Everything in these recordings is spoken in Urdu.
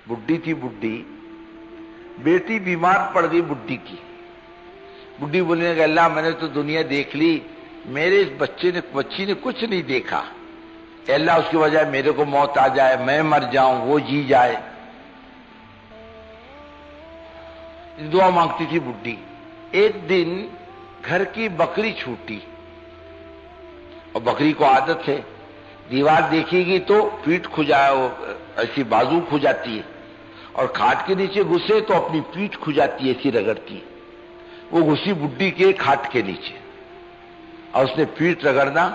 بڈھی تھی بڈھی، بیٹی بیمار پڑ گئی بڈھی کی. بڈھی بولنے کہ اللہ میں نے تو دنیا دیکھ لی، میرے اس بچی نے کچھ نہیں دیکھا. اے اللہ اس کی وجہ میرے کو موت آ جائے، میں مر جاؤں، وہ جی جائے. دعا مانگتی تھی بڈھی. ایک دن گھر کی بکری چھوٹی، اور بکری کو عادت ہے دیوار دیکھے گی تو پیٹھ کھجائے، ایسی بازو کھجاتی ہے، اور کھاٹ کے نیچے گھسے تو اپنی پیٹھ کھجاتی ہے، ایسی رگڑتی ہے. وہ گھسی بڈھی کے کھاٹ کے نیچے اور اس نے پیٹھ رگڑنا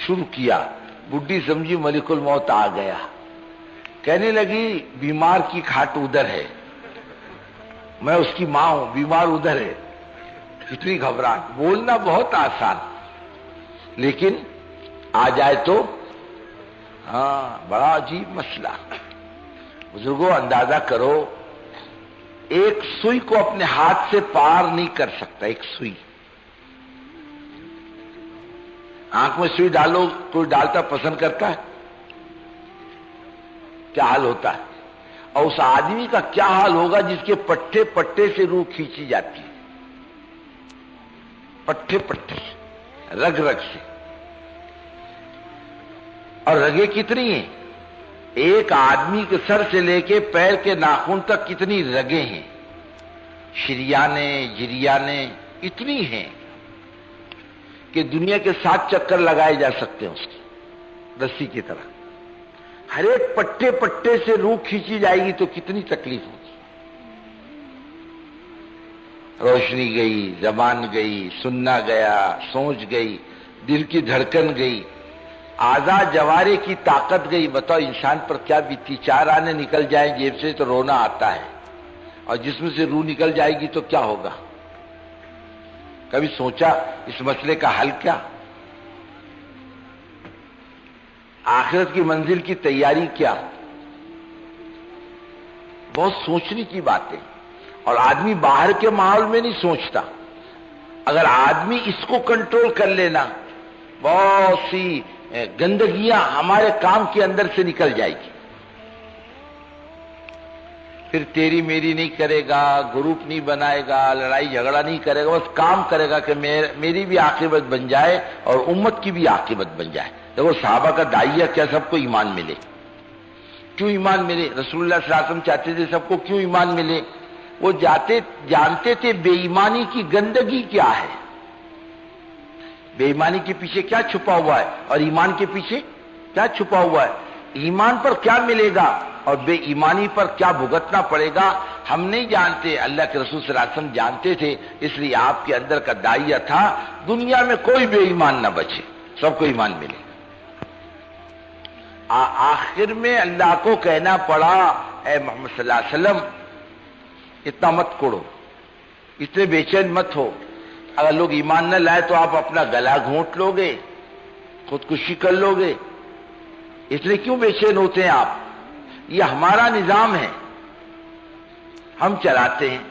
شروع کیا. بڈھی سمجھی ملک الموت آ گیا. کہنے لگی بیمار کی کھاٹ ادھر ہے، میں اس کی ماں ہوں، بیمار ادھر ہے. کتنی گھبراہٹ. بولنا بہت آسان، لیکن آ جائے تو بڑا عجیب مسئلہ. بزرگوں اندازہ کرو، ایک سوئی کو اپنے ہاتھ سے پار نہیں کر سکتا. ایک سوئی، آنکھ میں سوئی ڈالو، کوئی ڈالتا پسند کرتا ہے؟ کیا حال ہوتا ہے؟ اور اس آدمی کا کیا حال ہوگا جس کے پٹھے پٹھے سے روح کھینچی جاتی ہے، پٹھے پٹھے سے، رگ رگ سے. اور رگیں کتنی ہیں؟ ایک آدمی کے سر سے لے کے پیر کے ناخن تک کتنی رگیں ہیں، شریانیں جریانیں اتنی ہیں کہ دنیا کے 7 چکر لگائے جا سکتے ہیں اس کی، رسی کی طرح. ہر ایک پٹے پٹے سے روح کھینچی جائے گی تو کتنی تکلیف ہوگی. روشنی گئی، زبان گئی، سننا گیا، سوچ گئی، دل کی دھڑکن گئی، اعضاء جوارے کی طاقت گئی. بتاؤ انسان پر کیا بیتی. 4 آنے نکل جائیں جیب سے تو رونا آتا ہے، اور جسم سے روح نکل جائے گی تو کیا ہوگا؟ کبھی سوچا اس مسئلے کا حل کیا؟ آخرت کی منزل کی تیاری کیا؟ بہت سوچنے کی بات ہے. اور آدمی باہر کے ماحول میں نہیں سوچتا. اگر آدمی اس کو کنٹرول کر لینا، بہت سی گندگیاں ہمارے کام کے اندر سے نکل جائے گی. پھر تیری میری نہیں کرے گا، گروپ نہیں بنائے گا، لڑائی جھگڑا نہیں کرے گا، بس کام کرے گا کہ میری بھی عاقبت بن جائے اور امت کی بھی عاقبت بن جائے. دیکھو صحابہ کا داعیہ کیا سب کو ایمان ملے. کیوں ایمان ملے؟ رسول اللہ صلی اللہ علیہ وسلم چاہتے تھے سب کو کیوں ایمان ملے؟ وہ جانتے تھے بے ایمانی کی گندگی کیا ہے، بے ایمانی کے پیچھے کیا چھپا ہوا ہے، اور ایمان کے پیچھے کیا چھپا ہوا ہے. ایمان پر کیا ملے گا اور بے ایمانی پر کیا بھگتنا پڑے گا ہم نہیں جانتے. اللہ کے رسول صلی اللہ علیہ وسلم جانتے تھے، اس لیے آپ کے اندر کا داعیہ تھا دنیا میں کوئی بے ایمان نہ بچے، سب کو ایمان ملے. آخر میں اللہ کو کہنا پڑا اے محمد صلی اللہ علیہ وسلم اتنا مت کوڑو، اتنے بے چین مت ہو. اگر لوگ ایمان نہ لائے تو آپ اپنا گلا گھونٹ لو گے، خودکشی کر لو گے. اس لیے کیوں بے چین ہوتے ہیں آپ؟ یہ ہمارا نظام ہے، ہم چلاتے ہیں،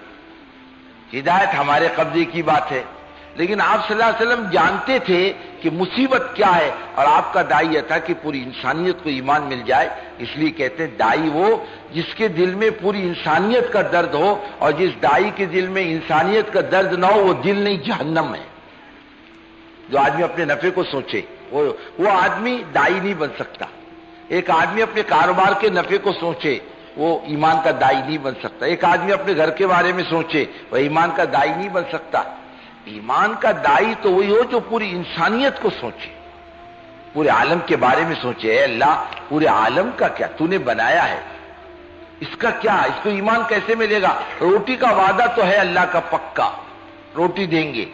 ہدایت ہمارے قبضے کی بات ہے. لیکن آپ صلی اللہ علیہ وسلم جانتے تھے کہ مصیبت کیا ہے، اور آپ کا داعیہ تھا کہ پوری انسانیت کو ایمان مل جائے. اس لیے کہتے ہیں داعی وہ جس کے دل میں پوری انسانیت کا درد ہو، اور جس داعی کے دل میں انسانیت کا درد نہ ہو وہ دل نہیں جہنم ہے. جو آدمی اپنے نفع کو سوچے وہ آدمی داعی نہیں بن سکتا. ایک آدمی اپنے کاروبار کے نفع کو سوچے وہ ایمان کا داعی نہیں بن سکتا. ایک آدمی اپنے گھر کے بارے میں سوچے وہ ایمان کا داعی نہیں بن سکتا. ایمان کا داعی تو وہی ہو جو پوری انسانیت کو سوچے، پورے عالم کے بارے میں سوچے. اے اللہ پورے عالم کا کیا تو نے بنایا ہے، اس کا کیا، اس کو ایمان کیسے ملے گا؟ روٹی کا وعدہ تو ہے اللہ کا پکا، روٹی دیں گے،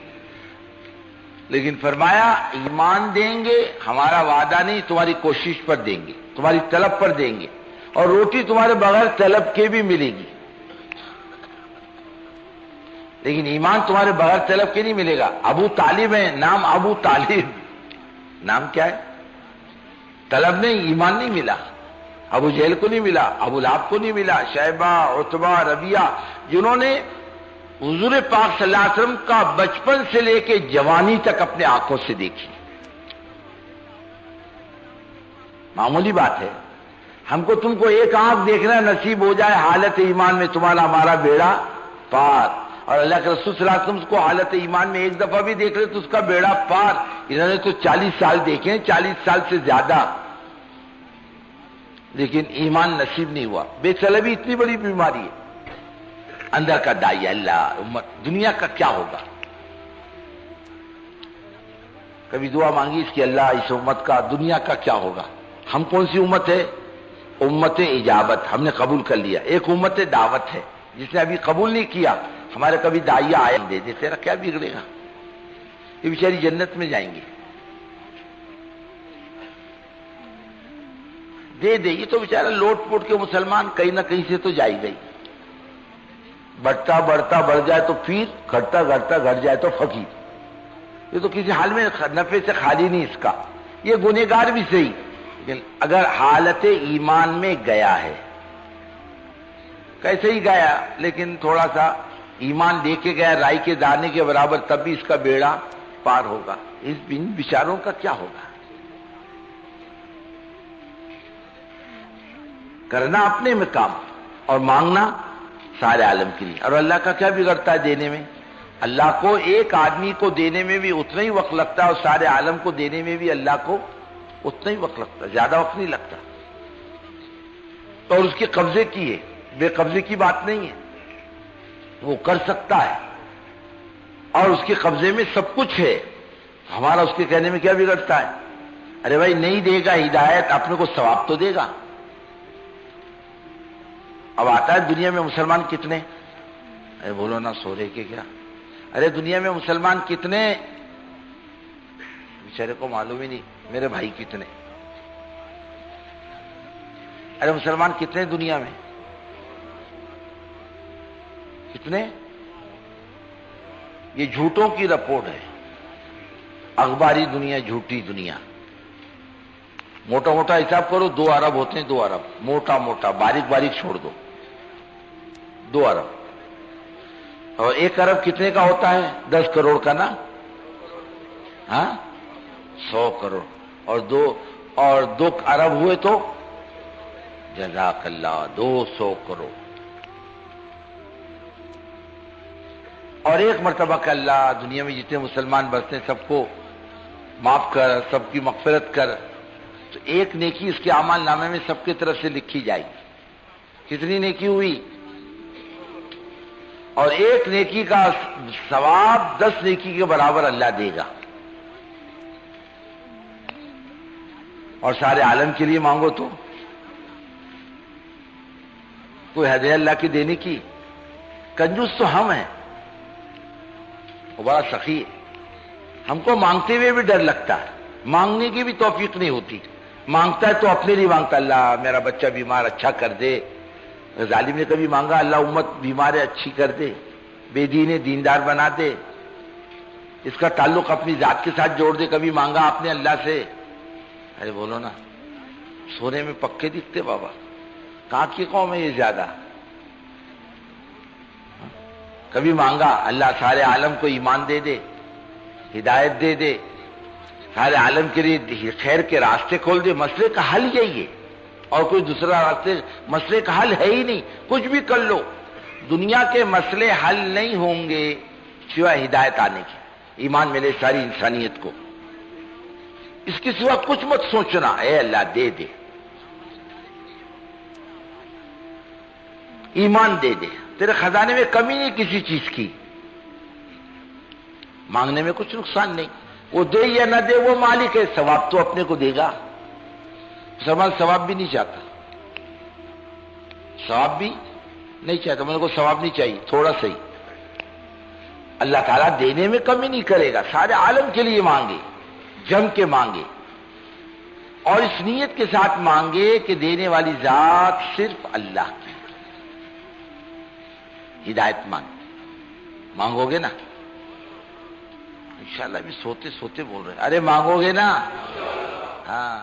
لیکن فرمایا ایمان دیں گے ہمارا وعدہ نہیں، تمہاری کوشش پر دیں گے، تمہاری طلب پر دیں گے، اور روٹی تمہارے بغیر طلب کے بھی ملے گی. لیکن ایمان تمہارے بغیر طلب کے نہیں ملے گا. ابو طالب ہے، نام ابو طالب، نام کیا ہے؟ طلب نہیں، ایمان نہیں ملا. ابو جہل کو نہیں ملا، ابو لہب کو نہیں ملا، شیبہ، عتبہ، ربیعہ، جنہوں نے حضور پاک صلی اللہ علیہ وسلم کا بچپن سے لے کے جوانی تک اپنے آنکھوں سے دیکھی. معمولی بات ہے. ہم کو تم کو ایک آنکھ دیکھنا نصیب ہو جائے حالت ایمان میں تمہارا ہمارا بیڑا پار. اور اللہ کے رسول صلی اللہ علیہ وسلم کو حالت ایمان میں ایک دفعہ بھی دیکھ رہے تو اس کا بیڑا پار. انہوں نے تو 40 سال دیکھے, 40 سال سے زیادہ, لیکن ایمان نصیب نہیں ہوا. بے طلبی اتنی بڑی بیماری ہے. اندر کا دائی اللہ امت, دنیا کا کیا ہوگا؟ کبھی دعا مانگی اس کی, اللہ اس امت کا دنیا کا کیا ہوگا؟ ہم کون سی امت ہے؟ امت اجابت, ہم نے قبول کر لیا. ایک امت دعوت ہے, جس نے ابھی قبول نہیں کیا. ہمارے کبھی داعیہ آئے دے دے, تیرا کیا بگڑے گا؟ یہ بیچاری جنت میں جائیں گے. دے دے, یہ تو بیچارہ لوٹ پوٹ کے مسلمان کہیں نہ کہیں سے تو جائی گئی. بڑھتا بڑھتا بڑھ جائے تو پیر, گھٹتا گھٹتا گھٹ جائے تو فقیر. یہ تو کسی حال میں نفع سے خالی نہیں اس کا. یہ گنہگار بھی صحیح, لیکن اگر حالت ایمان میں گیا ہے, کیسے ہی گیا لیکن تھوڑا سا ایمان لے کے گیا رائی کے دانے کے برابر, تب بھی اس کا بیڑا پار ہوگا. اس بیچاروں کا کیا ہوگا؟ کرنا اپنے میں کام اور مانگنا سارے عالم کے لیے. اور اللہ کا کیا بگڑتا ہے دینے میں؟ اللہ کو ایک آدمی کو دینے میں بھی اتنا ہی وقت لگتا ہے, اور سارے عالم کو دینے میں بھی اللہ کو اتنا ہی وقت لگتا ہے, زیادہ وقت نہیں لگتا. اور اس کے قبضے کی ہے, بے قبضے کی بات نہیں ہے. وہ کر سکتا ہے اور اس کے قبضے میں سب کچھ ہے. ہمارا اس کے کہنے میں کیا بگڑتا ہے؟ ارے بھائی نہیں دے گا ہدایت, اپنے کو ثواب تو دے گا. اب آتا ہے دنیا میں مسلمان کتنے؟ ارے بولو نا, سو رہے کہ کیا؟ ارے دنیا میں مسلمان کتنے؟ بیچارے کو معلوم ہی نہیں میرے بھائی کتنے. ارے مسلمان کتنے دنیا میں؟ کتنے؟ یہ جھوٹوں کی رپورٹ ہے, اخباری دنیا, جھوٹی دنیا. موٹا موٹا حساب کرو 2 ارب ہوتے ہیں, 2 ارب موٹا موٹا, باریک باریک چھوڑ دو, 2 ارب. اور 1 ارب کتنے کا ہوتا ہے؟ 10 کروڑ کا نا, ہاں 100 کروڑ. اور 2 ارب ہوئے تو جزاک اللہ 200 کروڑ. اور ایک مرتبہ کہ اللہ دنیا میں جتنے مسلمان بستے ہیں سب کو معاف کر, سب کی مغفرت کر, تو ایک نیکی اس کے اعمال نامے میں سب کی طرف سے لکھی جائے گی. کتنی نیکی ہوئی؟ اور ایک نیکی کا ثواب 10 نیکی کے برابر اللہ دے گا. اور سارے عالم کے لیے مانگو تو کوئی حد ہے اللہ کی دینے کی؟ کنجوس تو ہم ہیں, وہ بڑا سخی ہے. ہم کو مانگتے ہوئے بھی ڈر لگتا ہے, مانگنے کی بھی توفیق نہیں ہوتی. مانگتا ہے تو اپنے لیے مانگتا, اللہ میرا بچہ بیمار اچھا کر دے. ظالم نے کبھی مانگا اللہ امت بیمار اچھی کر دے, بے دین دیندار بنا دے, اس کا تعلق اپنی ذات کے ساتھ جوڑ دے. کبھی مانگا آپ نے اللہ سے؟ ارے بولو نا, سونے میں پکے دکھتے بابا. کہاں کی قوم ہے یہ زیادہ؟ کبھی مانگا اللہ سارے عالم کو ایمان دے دے, ہدایت دے دے, سارے عالم کے لیے خیر کے راستے کھول دے. مسئلے کا حل یہی ہے, اور کوئی دوسرا راستے مسئلے کا حل ہے ہی نہیں. کچھ بھی کر لو, دنیا کے مسئلے حل نہیں ہوں گے سوائے ہدایت آنے کی. ایمان ملے ساری انسانیت کو, اس کے سوا کچھ مت سوچنا. اے اللہ دے دے, ایمان دے دے, تیرے خزانے میں کمی نہیں کسی چیز کی. مانگنے میں کچھ نقصان نہیں, وہ دے یا نہ دے وہ مالک ہے. ثواب تو اپنے کو دے گا. مسلمان ثواب بھی نہیں چاہتا, ثواب بھی نہیں چاہتا. میرے کو ثواب نہیں چاہیے, تھوڑا سا ہی. اللہ تعالیٰ دینے میں کمی نہیں کرے گا. سارے عالم کے لیے مانگے, جم کے مانگے, اور اس نیت کے ساتھ مانگے کہ دینے والی ذات صرف اللہ کی. ہدایت مانگو گے نا انشاءاللہ. بھی سوتے سوتے بول رہے ہیں, ارے مانگو گے نا؟ ہاں.